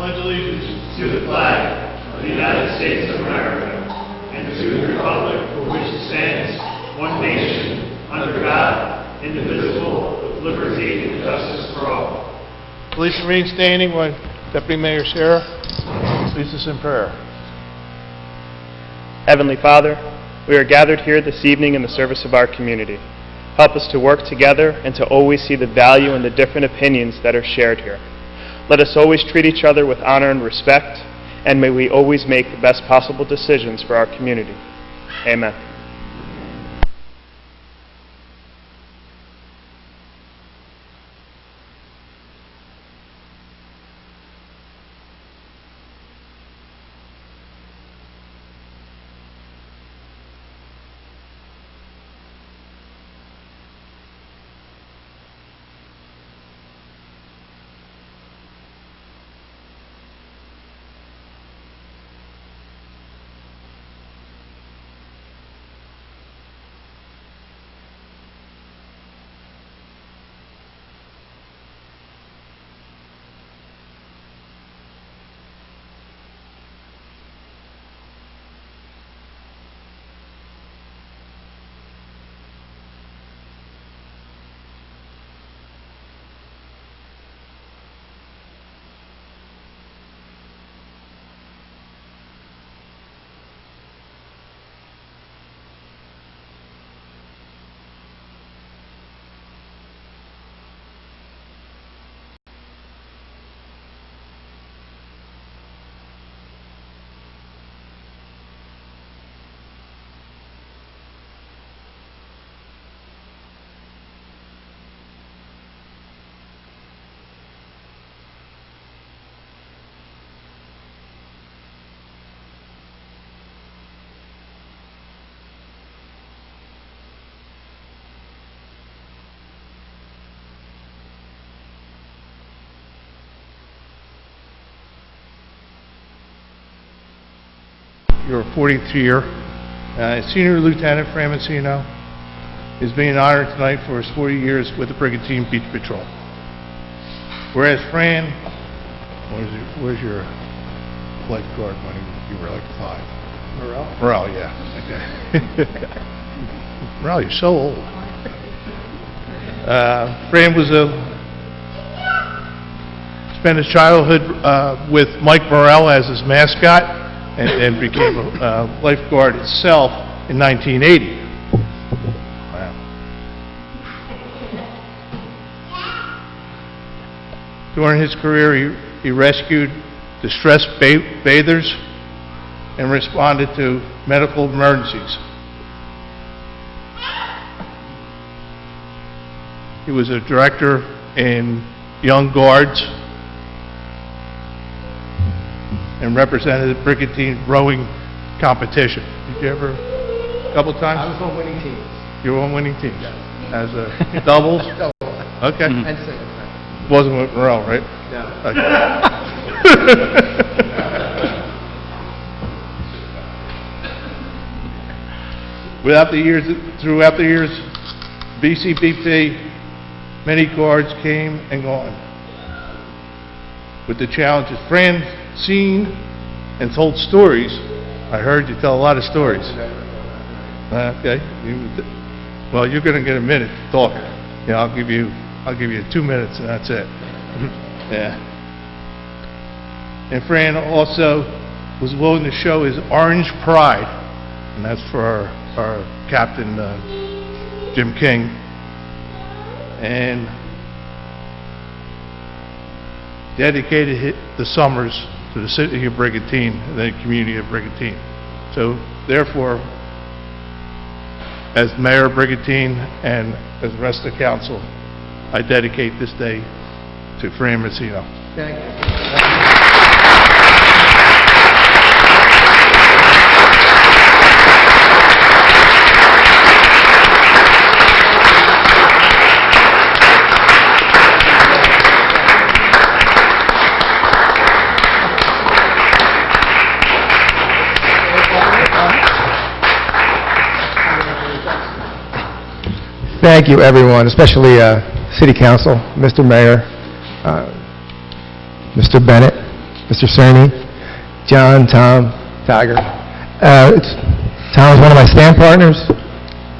pledge allegiance to the flag of the United States of America and to the republic for which it stands, one nation, under God, indivisible, with liberty and justice for all. Please remain standing while Deputy Mayor Sarah leads us in prayer. Heavenly Father, we are gathered here this evening in the service of our community. Help us to work together and to always see the value in the different opinions that are shared here. Let us always treat each other with honor and respect, and may we always make the best possible decisions for our community. Amen. Your 40th year. Senior Lieutenant Fran Mancino is being honored tonight for his 40 years with the Brigantine Beach Patrol. Whereas Fran, where's your lifeguard when you were like 5? Morale, yeah. Okay. Morale, you're so old. Fran spent his childhood with Mike Morrell as his mascot, and became a lifeguard itself in 1980. Wow. During his career, he rescued distressed bathers and responded to medical emergencies. He was a director in Young Guards and represented the Brigantine rowing competition. Did you ever, a couple times? I was on winning teams. You were on winning teams? Yes. As a doubles? Double. Okay. And singles. Wasn't with Morrell, right? No. Okay. Throughout the years, BCBP, many guards came and gone. With the challenges, Fran seen and told stories. I heard you tell a lot of stories. Okay. Well, you're going to get a minute to talk. Yeah, I'll give you 2 minutes, and that's it. Yeah. And Fran also was willing to show his orange pride, and that's for our captain, Jim King. And dedicated the summers to the city of Brigantine and the community of Brigantine. So, therefore, as Mayor of Brigantine and as the rest of the council, I dedicate this day to Fran Mancino. Thank you. Thank you, everyone, especially City Council, Mr. Mayor, Mr. Bennett, Mr. Cerny, John, Tom, Tiger. Tom is one of my stand partners.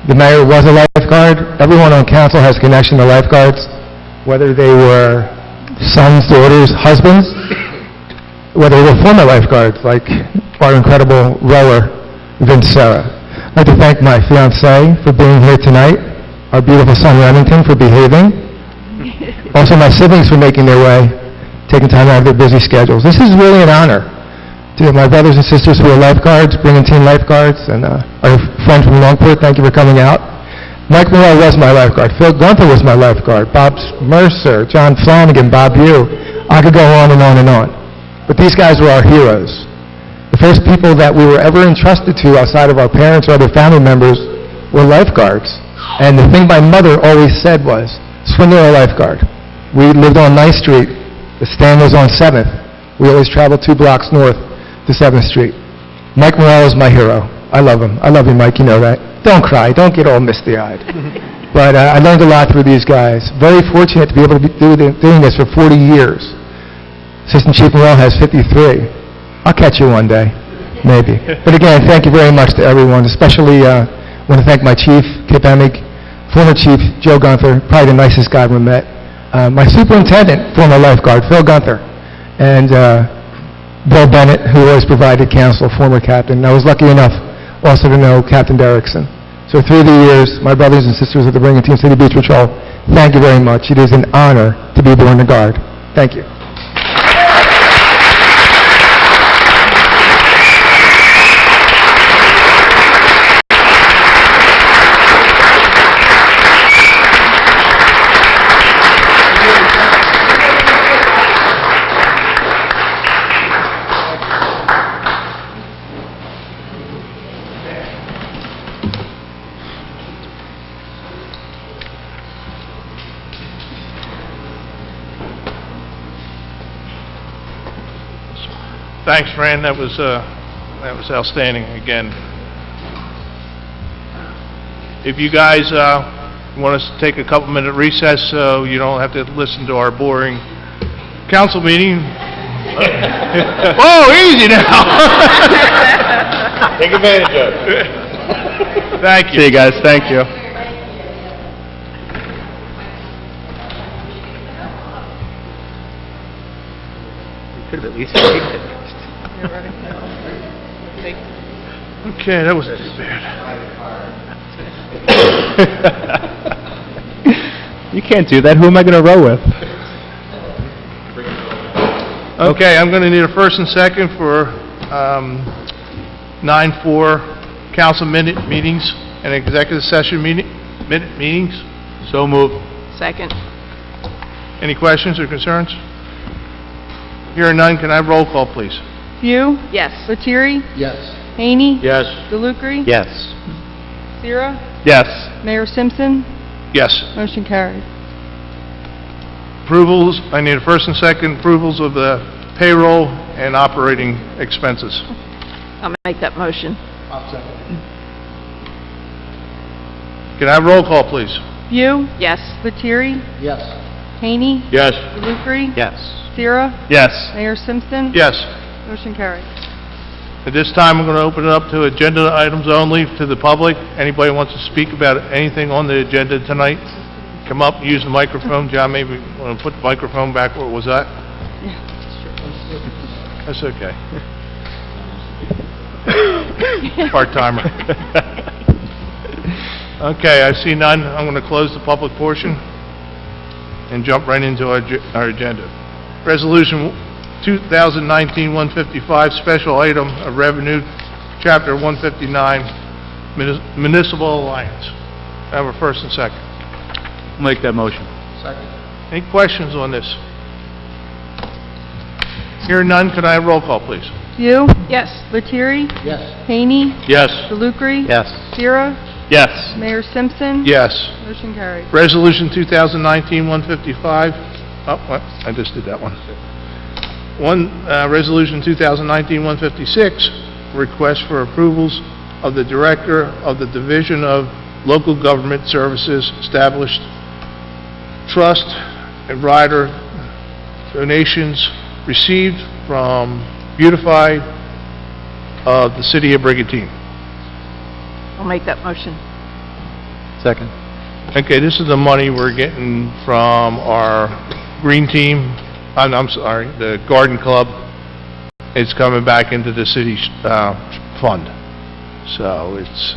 The mayor was a lifeguard. Everyone on council has a connection to lifeguards, whether they were sons, daughters, husbands, whether they were former lifeguards, like our incredible rower, Vince Serra. I'd like to thank my fiancée for being here tonight, our beautiful son Remington for behaving, also my siblings for making their way, taking time out of their busy schedules. This is really an honor to my brothers and sisters who are lifeguards, bringing team lifeguards, and our friend from Longport, thank you for coming out. Mike Morrell was my lifeguard. Phil Gunther was my lifeguard. Bob Mercer, John Flanagan, Bob Yu. I could go on and on and on. But these guys were our heroes. The first people that we were ever entrusted to outside of our parents or other family members were lifeguards. And the thing my mother always said was, swimmer or lifeguard. We lived on 9th Street. The stand was on 7th. We always traveled 2 blocks north to 7th Street. Mike Morrell is my hero. I love him. I love you, Mike. You know that. Don't cry. Don't get all misty-eyed. But I learned a lot through these guys. Very fortunate to be able to be doing this for 40 years. Assistant Chief Morrell has 53. I'll catch you one day, maybe. But again, thank you very much to everyone, especially want to thank my chief, Kip Emig, former chief, Joe Gunther, probably the nicest guy I've ever met. My superintendent, former lifeguard, Phil Gunther, and Bill Bennett, who always provided counsel, former captain. I was lucky enough also to know Captain Derrickson. So through the years, my brothers and sisters of the Bringhamton City Beach Patrol, thank you very much. It is an honor to be born a guard. Thank you. Thanks, Fran. That was outstanding again. If you guys want us to take a couple-minute recess so you don't have to listen to our boring council meeting. Oh, easy now. Take advantage of it. Thank you. See you guys. Thank you. Could have at least faked it. Okay, that wasn't too bad. You can't do that. Who am I going to row with? Okay, I'm going to need a first and second for 9-4 council minute meetings and executive session minute meetings. So moved. Second. Any questions or concerns? Hearing none, can I have roll call, please? View, Yes. Lettieri, Yes. Haney, Yes. DeLucre, Yes. Sierra, Yes. Mayor Simpson, Yes. motion carried. Approvals, I need a first and second approvals of the payroll and operating expenses. I'll make that motion. Can I have roll call, please? View, Yes. Lettieri, Yes. Haney, Yes. DeLucre, Yes. Sierra, Yes. Mayor Simpson, Yes. motion carried. At this time, I'm going to open it up to agenda items only to the public. Anybody wants to speak about anything on the agenda tonight? Come up, use the microphone. John, maybe want to put the microphone back where it was at? That's okay. Part-timer. Okay, I see none. I'm going to close the public portion and jump right into our agenda. Resolution 2019-155, special item of revenue, Chapter 159, Municipal Alliance. I have a first and second. Make that motion. Any questions on this? Hearing none, could I have roll call, please? View, Yes. Lettieri, Yes. Haney, Yes. DeLucre, Yes. Sierra, Yes. Mayor Simpson, Yes. motion carried. Resolution 2019-155, oh, what? I just did that one. Resolution 2019-156, request for approvals of the Director of the Division of Local Government Services established trust and rider donations received from Beautify of the City of Brigantine. I'll make that motion. Second. Okay, this is the money we're getting from our green team, I'm sorry, the garden club. It's coming back into the city's fund. So it's,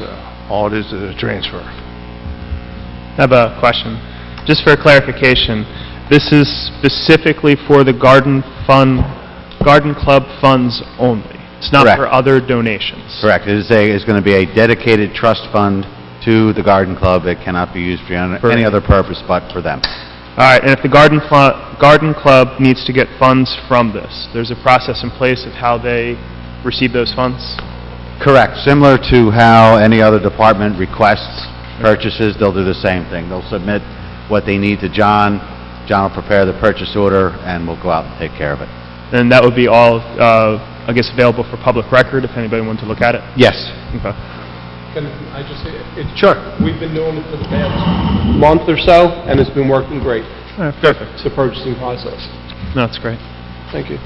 all it is a transfer. I have a question. Just for clarification, this is specifically for the garden club funds only? It's not Correct. for other donations? Correct. It's going to be a dedicated trust fund to the garden club. It cannot be used for any other purpose but for them. All right, and if the garden club needs to get funds from this, there's a process in place of how they receive those funds? Correct. Similar to how any other department requests purchases, they'll do the same thing. They'll submit what they need to John. John will prepare the purchase order, and we'll go out and take care of it. And that would be all, I guess, available for public record if anybody wanted to look at it? Yes. Okay. Can I just say, Sure. we've been doing it for the past month or so, and it's been working great, All right, perfect. the purchasing process. No, that's great. Thank you.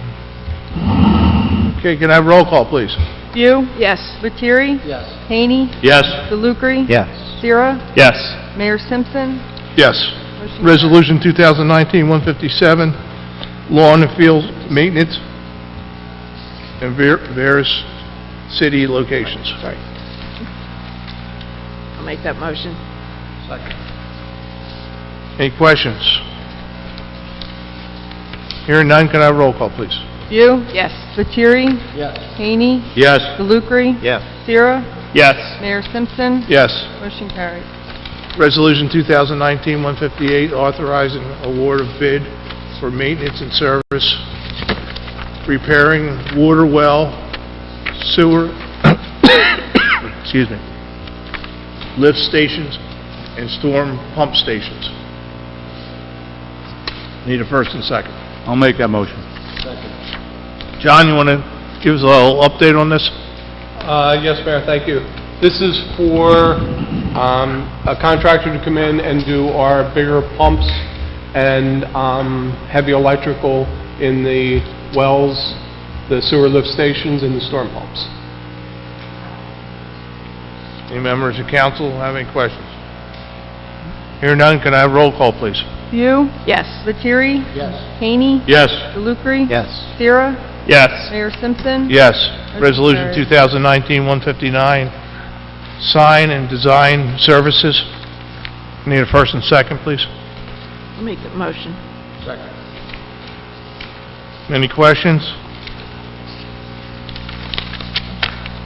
Okay, can I have roll call, please? View, Yes. Lettieri? Yes. Haney? Yes. DeLucre? Yes. Sierra? Yes. Mayor Simpson? Yes. Motion Resolution 2019-157, lawn and field maintenance in various city locations. Sorry. I'll make that motion. Any questions? Hearing none, can I have roll call, please? View, Yes. Lettieri? Yes. Haney? Yes. DeLucre? Yes. Sierra? Yes. Mayor Simpson? Yes. Motion carried. Resolution 2019-158, authorizing award of bid for maintenance and service, repairing water well, sewer, excuse me, lift stations, and storm pump stations. Need a first and second. I'll make that motion. John, you want to give us a little update on this? Yes, Mayor, thank you. This is for a contractor to come in and do our bigger pumps and heavy electrical in the wells, the sewer lift stations, and the storm pumps. Any members of council have any questions? Hearing none, can I have roll call, please? View, Yes. Lettieri? Yes. Haney? Yes. DeLucre? Yes. Sierra? Yes. Mayor Simpson? Yes. Motion Resolution carried. 2019-159, sign and design services. Need a first and second, please. I'll make that motion. Any questions?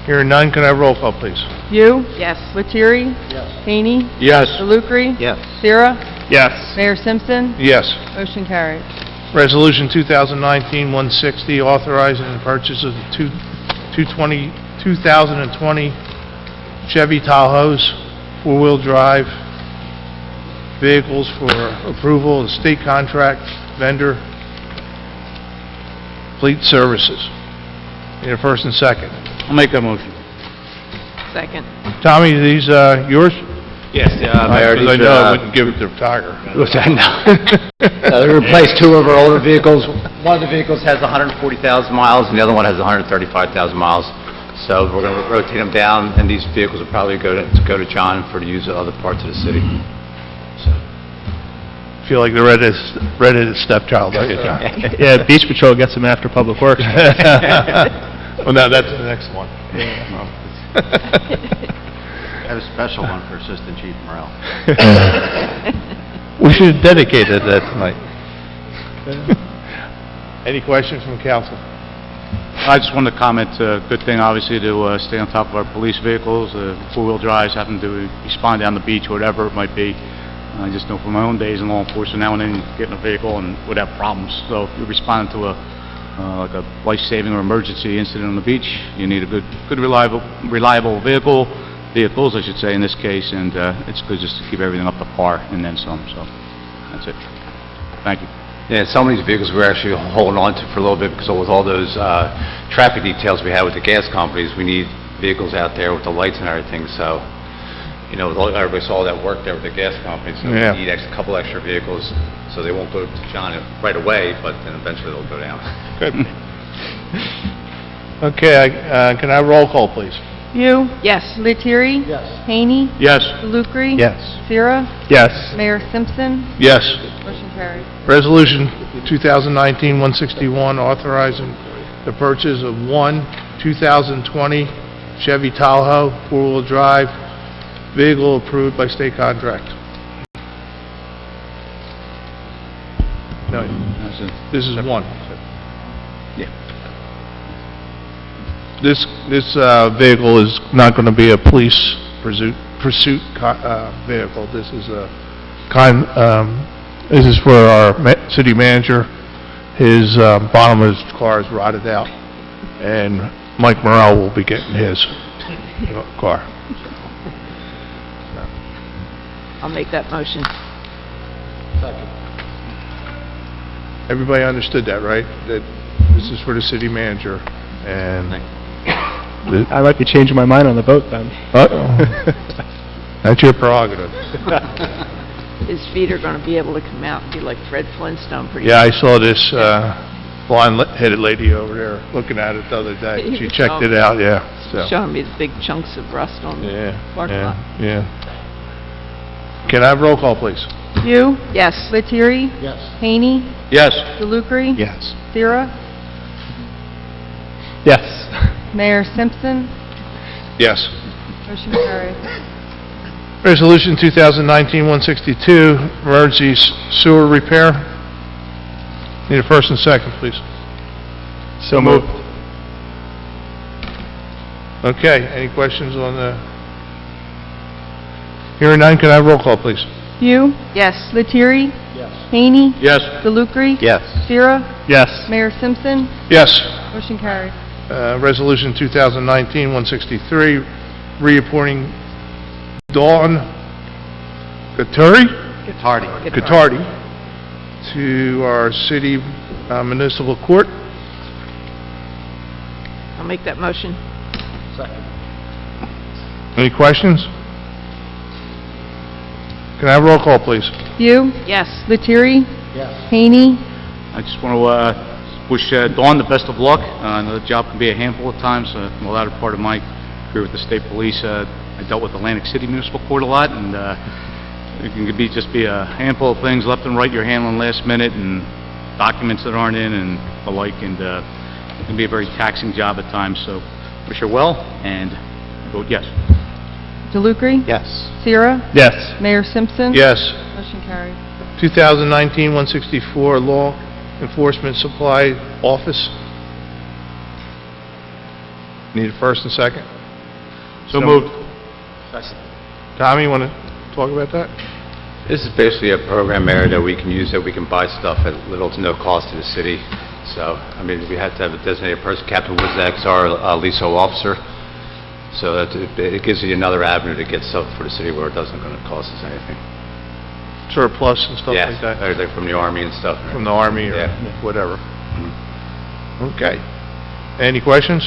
Hearing none, can I have roll call, please? View, Yes. Lettieri? Yes. Haney? Yes. DeLucre? Yes. Sierra? Yes. Mayor Simpson? Yes. Motion carried. Resolution 2019-160, authorizing the purchase of the 2020 Chevy Tahoes, four-wheel drive vehicles for approval of state contract vendor fleet services. Need a first and second. I'll make that motion. Second. Tommy, are these yours? Yes, Mayor, Because I know I wouldn't give it to Tiger. they replaced two of our older vehicles. One of the vehicles has 140,000 miles, and the other one has 135,000 miles. So we're going to rotate them down, and these vehicles will probably go to John for the use of other parts of the city. Feel like the redheaded stepchild, don't you, John? Yeah, Beach Patrol gets them after Public Works. Well, no, that's the next one. I have a special one for Assistant Chief Morrell. We should have dedicated that tonight. Any questions from council? I just wanted to comment, good thing obviously to stay on top of our police vehicles, four-wheel drives, having to respond down the beach, whatever it might be. I just know from my own days in law enforcement, now and then you get in a vehicle and would have problems. So if you're responding to like a life-saving or emergency incident on the beach, you need a good reliable vehicles, I should say, in this case, and it's good just to keep everything up to par and then some, so that's it. Thank you. Yeah, some of these vehicles we're actually holding on to for a little bit because with all those traffic details we have with the gas companies, we need vehicles out there with the lights and everything, so, you know, everybody saw that work there with the gas company, so we Yeah. need a couple extra vehicles, so they won't go to John right away, but then eventually they'll go down. Good. Okay, can I have roll call, please? View, Yes. Lettieri? Yes. Haney? Yes. DeLucre? Yes. Sierra? Yes. Mayor Simpson? Yes. Motion carried. Resolution 2019-161, authorizing the purchase of one 2020 Chevy Tahoe four-wheel drive vehicle approved by state contract. No, this is one. Yeah. This vehicle is not going to be a police pursuit vehicle. This is this is for our city manager. His bottom of his car is rotted out, and Mike Morrell will be getting his car. I'll make that motion. Everybody understood that, right? That this is for the city manager, and I might be changing my mind on the vote then. that's your prerogative. His feet are gonna be able to come out and be like Fred Flintstone pretty Yeah, I saw this blonde-headed lady over there looking at it the other day. She checked it out, yeah. So, showing me the big chunks of rust on the yeah, parking lot. yeah. Can I have roll call, please? View, Yes. Lettieri? Yes. Haney? Yes. DeLucre? Yes. Sierra? Yes. Mayor Simpson? Yes. Motion carried. Resolution 2019-162, emergency sewer repair. Need a first and second, please. So moved. Okay, any questions on the... Hearing none, can I have roll call, please? View, Yes. Lettieri? Yes. Haney? Yes. DeLucre? Yes. Sierra? Yes. Mayor Simpson? Yes. Motion carried. Resolution 2019-163, reappointing Dawn Guattardi to our city municipal court. I'll make that motion. Any questions? Can I have roll call, please? View, Yes. Lettieri? Yes. Haney? I just want to wish Dawn the best of luck. I know the job can be a handful at times. In the latter part of my career with the state police, I dealt with Atlantic City Municipal Court a lot, and it can just be a handful of things left and right you're handling last minute, and documents that aren't in, and the like, and it can be a very taxing job at times. So wish her well, and I vote yes. DeLucre? Yes. Sierra? Yes. Mayor Simpson? Yes. Motion carried. 2019-164, law enforcement supply office. Need a first and second? So moved. Tommy, you want to talk about that? This is basically a program area that we can use, that we can buy stuff at little to no cost to the city. So, I mean, we have to have a designated person. Captain Wozniak's our LISO officer. So that it gives you another avenue to get stuff for the city where it doesn't going to cost us anything. Surplus and stuff Yeah, like that? everything from the Army and stuff. From the Army or Yeah. whatever? Okay. Any questions?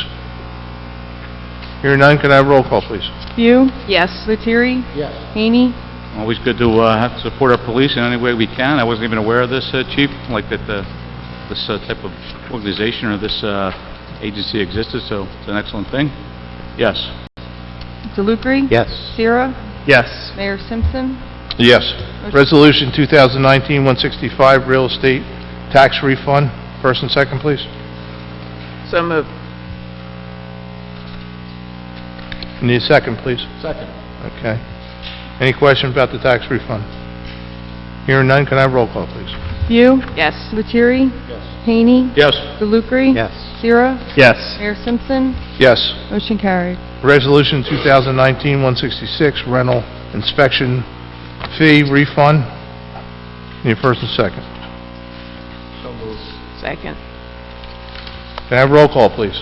Hearing none, can I have roll call, please? View, Yes. Lettieri? Yes. Haney? Always good to have to support our police in any way we can. I wasn't even aware of this, Chief, like that this type of organization or this agency existed, so it's an excellent thing. Yes. DeLucre? Yes. Sierra? Yes. Mayor Simpson? Yes. Resolution 2019-165, real estate tax refund. First and second, please. So moved. Need a second, please. Second. Okay. Any question about the tax refund? Hearing none, can I have roll call, please? View, Yes. Lettieri? Yes. Haney? Yes. DeLucre? Yes. Sierra? Yes. Mayor Simpson? Yes. Motion carried. Resolution 2019-166, rental inspection fee refund. Need a first and second. So moved. Second. Can I have roll call, please?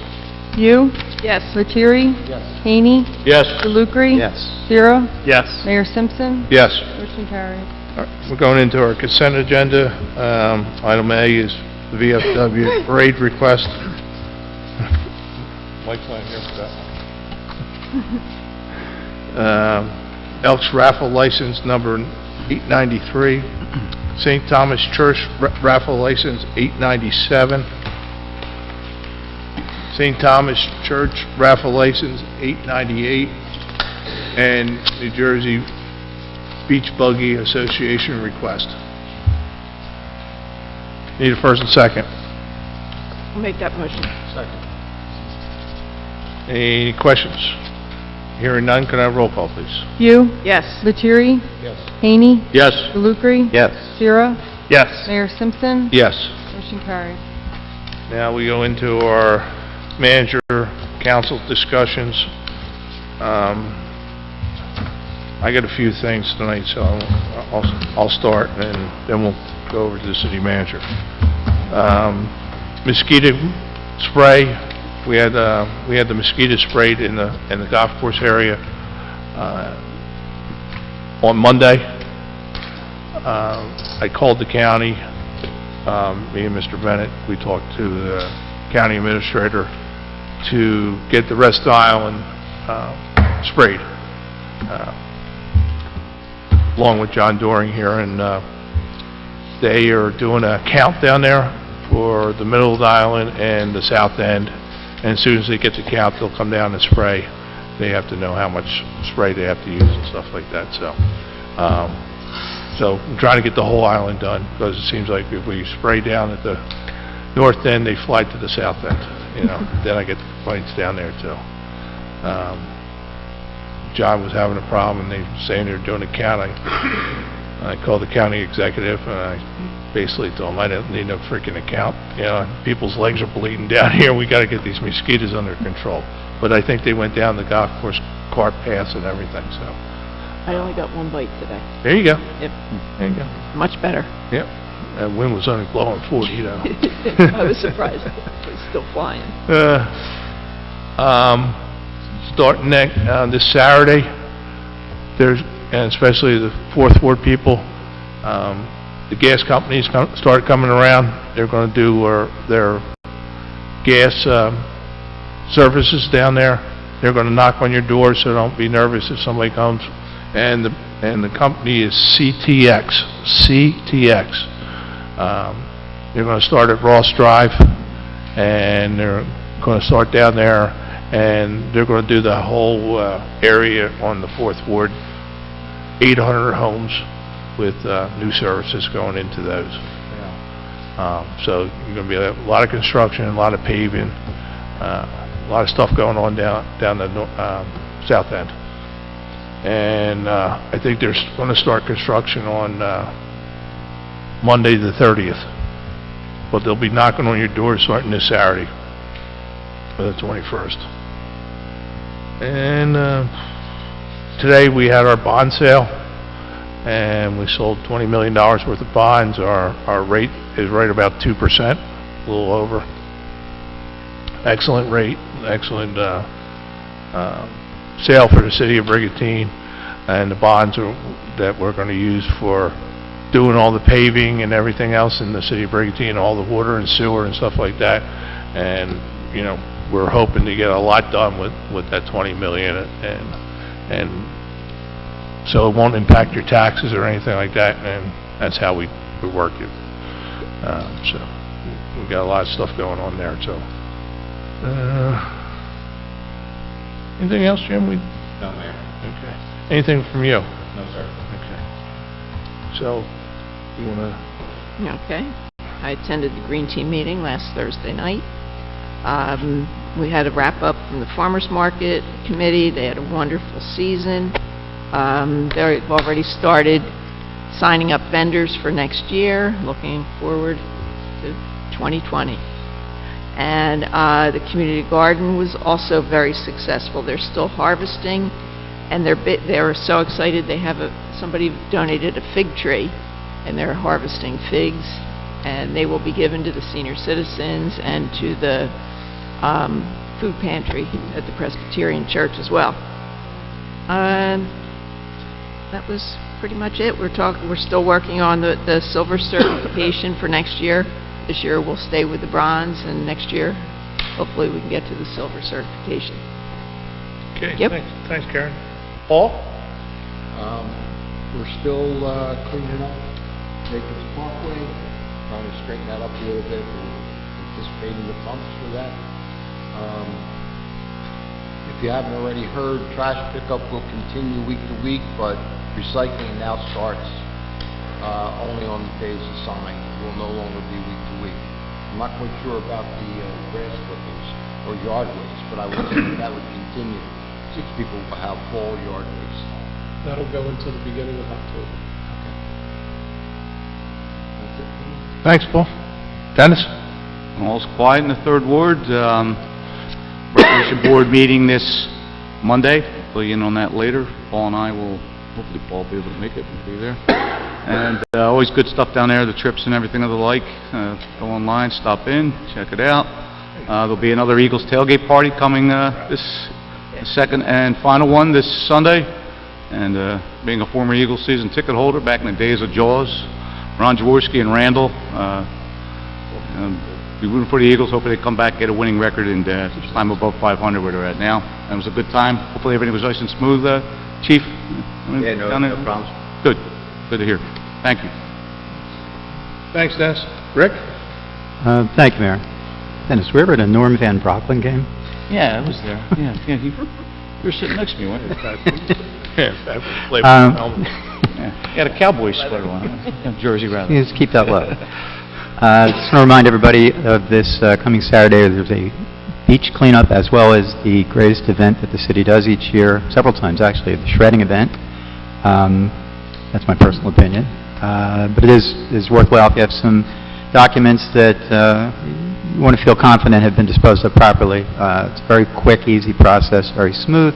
View, Yes. Lettieri? Yes. Uh, Haney? Yes. DeLucre? Yes. Sierra? Yes. Mayor Simpson? Yes. Motion carried. All right, we're going into our consent agenda. Item A is the VFW parade request. Mike's not here for that one. Elks Raffle License Number 893, St. Thomas Church Raffle License 897, St. Thomas Church Raffle License 898, and New Jersey Beach Buggy Association request. Need a first and second. I'll make that motion. Any questions? Hearing none, can I have roll call, please? You, Yes. Lettieri? Yes. Haney? Yes. Delukri? Yes. Sierra? Yes. Mayor Simpson? Yes. Motion carries. Now we go into our manager council discussions. I got a few things tonight, so I'll start, and then we'll go over to the city manager. Mosquito spray, we had the mosquito sprayed in the golf course area on Monday. I called the county, me and Mr. Bennett, we talked to the county administrator to get the rest of the island sprayed, along with John Doring here, and they are doing a count down there for the middle of the island and the south end, and as soon as they get the count, they'll come down and spray. They have to know how much spray they have to use and stuff like that, so I'm trying to get the whole island done, because it seems like if we spray down at the north end, they fly to the south end, you know. Then I get the complaints down there too. John was having a problem, and they were saying they're doing a count. I called the county executive, and I basically told him I don't need no freaking account. You know, people's legs are bleeding down here. We got to get these mosquitoes under control. But I think they went down the golf course cart paths and everything. So I only got one bite today. there you go. Yep. There you go. Much better. Yep. That wind was only blowing 40, you know. I was surprised. It was still flying. Starting this Saturday, there's, and especially the Fourth Ward people, the gas companies started coming around. They're going to do their gas services down there. They're going to knock on your door, so don't be nervous if somebody comes. And the company is CTX. CTX. They're going to start at Ross Drive, and they're going to start down there, and they're going to do the whole area on the Fourth Ward, 800 homes with new services going into those. So you're going to be a lot of construction, a lot of paving, a lot of stuff going on down the south end. And I think they're going to start construction on Monday the 30th. But they'll be knocking on your door starting this Saturday, the 21st. And today we had our bond sale, and we sold $20 million worth of bonds. Our rate is right about 2%, a little over. Excellent rate, excellent sale for the city of Brigantine, and the bonds that we're going to use for doing all the paving and everything else in the city of Brigantine, all the water and sewer and stuff like that. And you know, we're hoping to get a lot done with that $20 million, and so it won't impact your taxes or anything like that, and that's how we work it. So we've got a lot of stuff going on there. So anything else, Jim? No, Mayor. Okay. Anything from you? No, sir. Okay. So you want to? Okay. I attended the Green Team meeting last Thursday night. We had a wrap-up from the Farmers Market Committee. They had a wonderful season. They've already started signing up vendors for next year, looking forward to 2020. And the community garden was also very successful. They're still harvesting, and they're so excited. They have somebody donated a fig tree, and they're harvesting figs, and they will be given to the senior citizens and to the food pantry at the Presbyterian Church as well. That was pretty much it. We're still working on the silver certification for next year. This year we'll stay with the bronze, and next year hopefully we can get to the silver certification. Okay. Yep. Thanks, Karen. Paul? We're still cleaning up Jacobs Parkway, trying to straighten that up a little bit. We're anticipating the pumps for that. If you haven't already heard, trash pickup will continue week to week, but recycling now starts only on the days assigned. It will no longer be week to week. I'm not quite sure about the grass clippings or yard waste, but I would say that would continue. 6 people will have fall yard waste. That'll go until the beginning of October. That's it. Thanks, Paul. Dennis? All's quiet in the Third Ward. Recreation Board meeting this Monday. Fill you in on that later. Paul and I will, hopefully Paul will be able to make it. We'll be there. And always good stuff down there, the trips and everything of the like. Go online, stop in, check it out. There'll be another Eagles tailgate party coming the second and final one this Sunday. And being a former Eagles season ticket holder back in the days of Jaws, Ron Jaworski and Randall, be rooting for the Eagles. Hopefully they come back, get a winning record, and climb above 500 where they're at now. And it was a good time. Hopefully everything was nice and smooth, Chief. Yeah, no problems. Good. Good to hear. Thank you. Thanks, Dennis. Rick? Thank you, Mayor. Dennis, were you ever at a Norm Van Brocklin game? Yeah, I was there. Yeah, you were sitting next to me, weren't you? Yeah, he had a cowboy sweater on, jersey rather. Yes, keep that low. Just want to remind everybody of this coming Saturday. There's a beach cleanup as well as the greatest event that the city does each year, several times actually, the shredding event. That's my personal opinion. But it is worthwhile if you have some documents that you want to feel confident have been disposed of properly. It's a very quick, easy process, very smooth.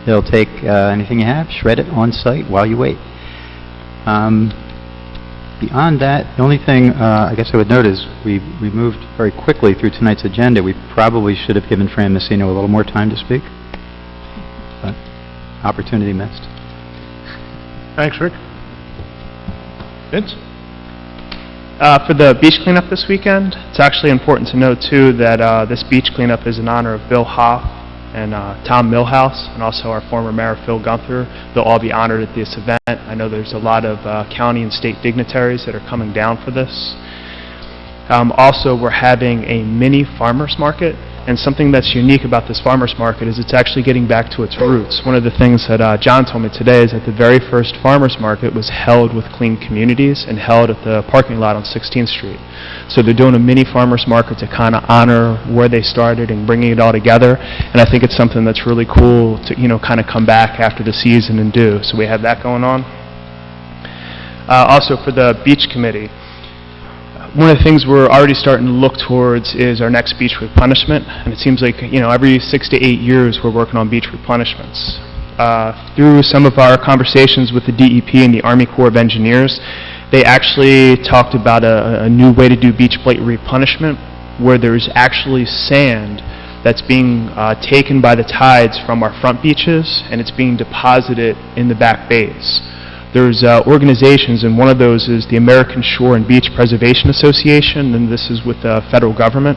It'll take anything you have, shred it on site while you wait. Beyond that, the only thing I guess I would note is we moved very quickly through tonight's agenda. We probably should have given Fran Messino a little more time to speak, but opportunity missed. Thanks, Rick. Vince? For the beach cleanup this weekend, it's actually important to note, too, that this beach cleanup is in honor of Bill Hoff and Tom Millhouse, and also our former Mayor Phil Gunther. They'll all be honored at this event. I know there's a lot of county and state dignitaries that are coming down for this. Also, we're having a mini farmers market, and something that's unique about this farmers market is it's actually getting back to its roots. One of the things that John told me today is that the very first farmers market was held with Clean Communities and held at the parking lot on 16th Street. So they're doing a mini farmers market to kind of honor where they started and bringing it all together. And I think it's something that's really cool to, kind of come back after the season and do. So we have that going on. Also for the beach committee, one of the things we're already starting to look towards is our next beach replenishment, and it seems like, every 6 to 8 years we're working on beach replenishments. Through some of our conversations with the DEP and the Army Corps of Engineers, they actually talked about a new way to do beach plate replenishment, where there's actually sand that's being taken by the tides from our front beaches, and it's being deposited in the back bays. There's organizations, and one of those is the American Shore and Beach Preservation Association, and this is with the federal government.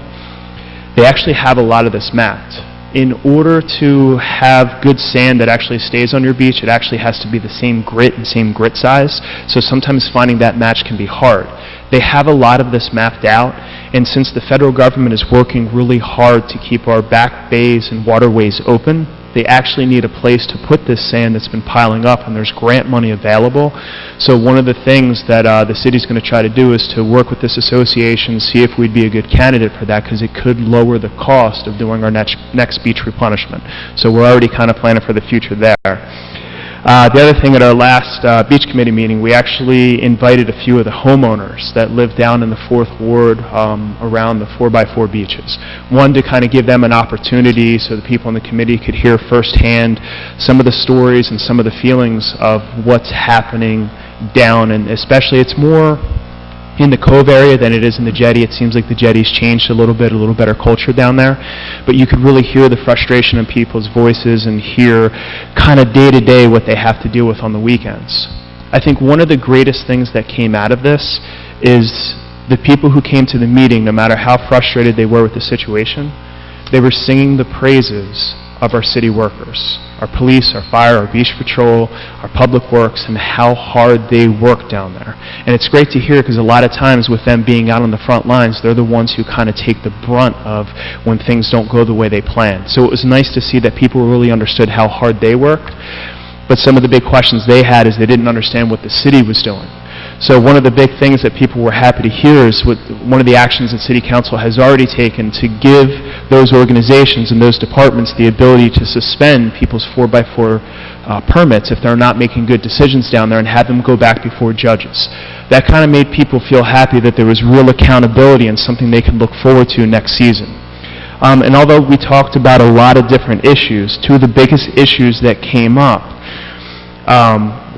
They actually have a lot of this mapped. In order to have good sand that actually stays on your beach, it actually has to be the same grit and same grit size, so sometimes finding that match can be hard. They have a lot of this mapped out, and since the federal government is working really hard to keep our back bays and waterways open, they actually need a place to put this sand that's been piling up, and there's grant money available. So one of the things that the city's going to try to do is to work with this association, see if we'd be a good candidate for that, because it could lower the cost of doing our next beach replenishment. So we're already kind of planning for the future there. The other thing, at our last beach committee meeting, we actually invited a few of the homeowners that live down in the 4th Ward around the 4x4 beaches. One, to kind of give them an opportunity so the people on the committee could hear firsthand some of the stories and some of the feelings of what's happening down, and especially it's more in the Cove area than it is in the Jetty. It seems like the Jetty's changed a little better culture down there. But you could really hear the frustration in people's voices and hear kind of day to day what they have to deal with on the weekends. I think one of the greatest things that came out of this is the people who came to the meeting, no matter how frustrated they were with the situation, they were singing the praises of our city workers, our police, our fire, our beach patrol, our public works, and how hard they work down there. And it's great to hear because a lot of times with them being out on the front lines, they're the ones who kind of take the brunt of when things don't go the way they planned. So it was nice to see that people really understood how hard they worked, but some of the big questions they had is they didn't understand what the city was doing. So one of the big things that people were happy to hear is one of the actions that City Council has already taken to give those organizations and those departments the ability to suspend people's 4x4 permits if they're not making good decisions down there and have them go back before judges. That kind of made people feel happy that there was real accountability and something they can look forward to next season. And although we talked about a lot of different issues, two of the biggest issues that came up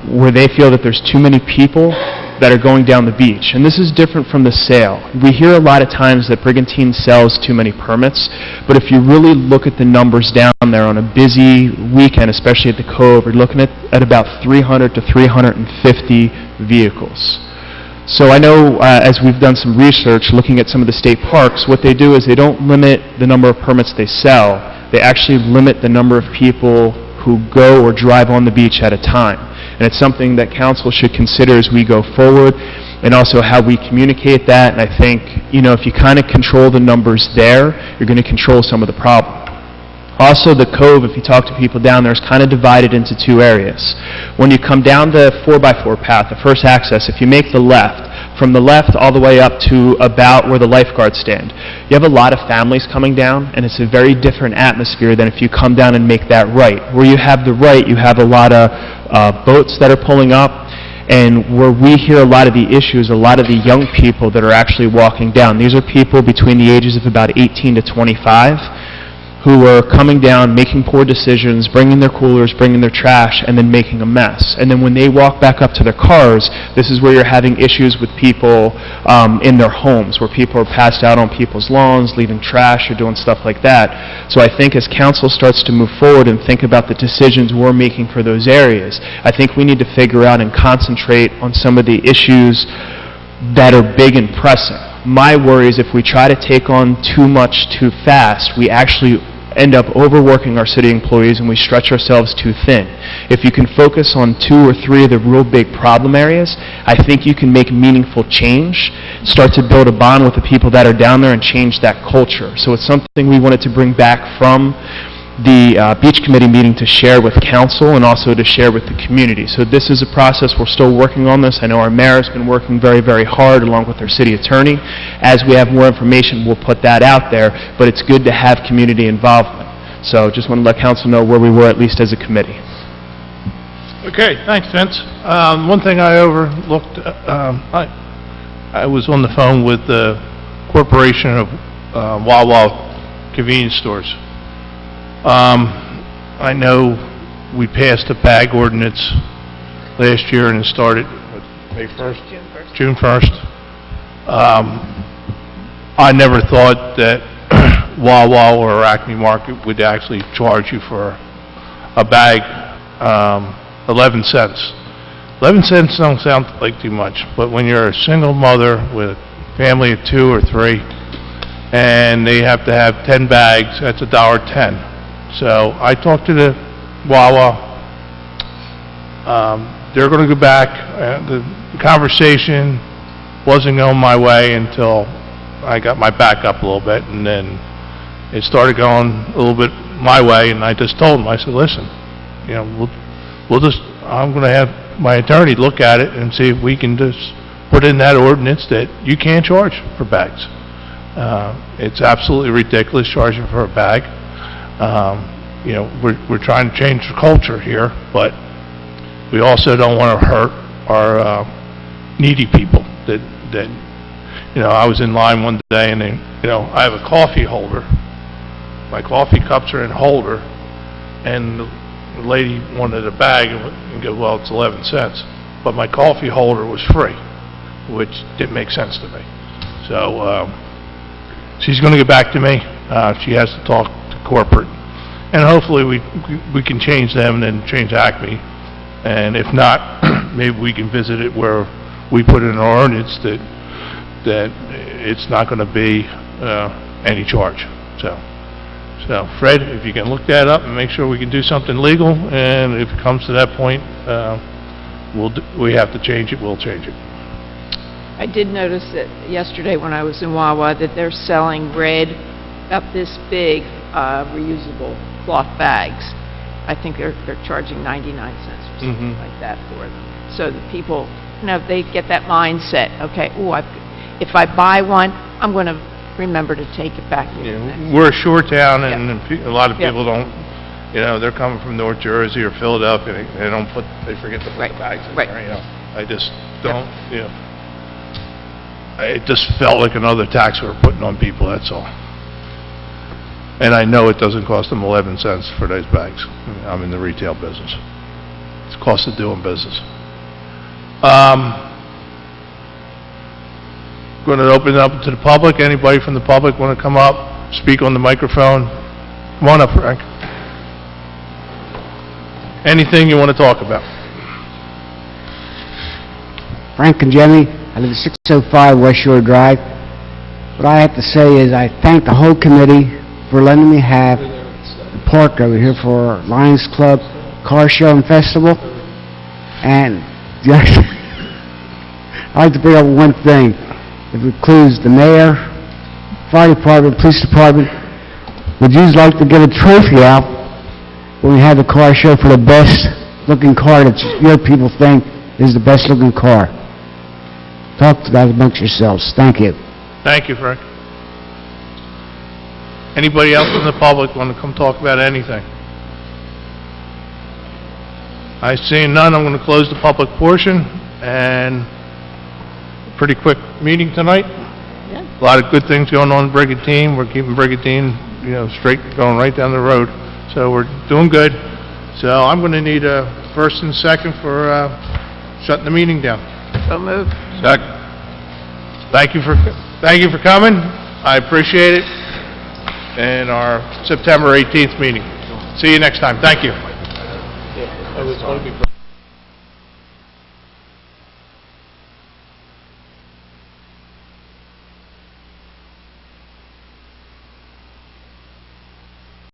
where they feel that there's too many people that are going down the beach. And this is different from the sale. We hear a lot of times that Brigantine sells too many permits, but if you really look at the numbers down there on a busy weekend, especially at the Cove, we're looking at about 300 to 350 vehicles. So I know as we've done some research looking at some of the state parks, what they do is they don't limit the number of permits they sell. They actually limit the number of people who go or drive on the beach at a time. And it's something that council should consider as we go forward, and also how we communicate that. And I think, if you kind of control the numbers there, you're going to control some of the problem. Also, the Cove, if you talk to people down there, is kind of divided into two areas. When you come down the 4x4 path, the first access, if you make the left, from the left all the way up to about where the lifeguards stand, you have a lot of families coming down, and it's a very different atmosphere than if you come down and make that right. Where you have the right, you have a lot of boats that are pulling up, and where we hear a lot of the issues, a lot of the young people that are actually walking down. These are people between the ages of about 18 to 25 who are coming down, making poor decisions, bringing their coolers, bringing their trash, and then making a mess. And then when they walk back up to their cars, this is where you're having issues with people in their homes, where people are passed out on people's lawns, leaving trash or doing stuff like that. So I think as council starts to move forward and think about the decisions we're making for those areas, I think we need to figure out and concentrate on some of the issues that are big and pressing. My worry is if we try to take on too much too fast, we actually end up overworking our city employees and we stretch ourselves too thin. If you can focus on 2 or 3 of the real big problem areas, I think you can make meaningful change, start to build a bond with the people that are down there and change that culture. So it's something we wanted to bring back from the beach committee meeting to share with council and also to share with the community. So this is a process. We're still working on this. I know our mayor has been working very, very hard along with our city attorney. As we have more information, we'll put that out there, but it's good to have community involvement. So just want to let council know where we were, at least as a committee. Okay, thanks, Vince. One thing I overlooked, I was on the phone with the Corporation of Wawa Convenience Stores. I know we passed a bag ordinance last year and it started May 1st? June 1st. I never thought that Wawa or Acme Market would actually charge you for a bag 11 cents. 11 cents don't sound like too much, but when you're a single mother with a family of 2 or 3 and they have to have 10 bags, that's $1.10. So I talked to the Wawa. They're going to go back. The conversation wasn't going my way until I got my back up a little bit, and then it started going a little bit my way, and I just told them, I said, listen, I'm going to have my attorney look at it and see if we can just put in that ordinance that you can't charge for bags. It's absolutely ridiculous charging for a bag. We're trying to change the culture here, but we also don't want to hurt our needy people. I was in line one day and I have a coffee holder. My coffee cups are in a holder, and the lady wanted a bag and go, well, it's 11 cents. But my coffee holder was free, which didn't make sense to me. So she's going to get back to me. She has to talk to corporate, and hopefully we can change them and then change Acme. And if not, maybe we can visit it where we put in our ordinance that it's not going to be any charge. So So, Fred, if you can look that up and make sure we can do something legal, and if it comes to that point, we have to change it, we'll change it. I did notice that yesterday when I was in Wawa that they're selling red, about this big, reusable cloth bags. I think they're charging 99 cents or something like that for them. So the people, they get that mindset, okay, if I buy one, I'm going to remember to take it back. We're a shore town, and a lot of people don't, they're coming from North Jersey or Philadelphia, they forget to put the bags in there, I just don't, it just felt like another tax we were putting on people, that's all. And I know it doesn't cost them 11 cents for those bags. I'm in the retail business. It's the cost of doing business. Going to open it up to the public. Anybody from the public want to come up, speak on the microphone? Come on up, Frank. Anything you want to talk about? Frank Congemi, I live at 605 West Shore Drive. What I have to say is I thank the whole committee for letting me have the park over here for Lions Club Car Show and Festival. And I'd like to bring up one thing. It includes the mayor, fire department, police department. Would you like to give a trophy out when we have the car show for the best looking car that your people think is the best looking car? Talk to that amongst yourselves. Thank you. Thank you, Frank. Anybody else in the public want to come talk about anything? I see none. I'm going to close the public portion, and pretty quick meeting tonight. Yeah. A lot of good things going on in Brigantine. We're keeping Brigantine, straight, going right down the road. So we're doing good. So I'm going to need a first and second for shutting the meeting down. So moved. Second. Thank you for coming. I appreciate it. And our September 18th meeting. See you next time. Thank you.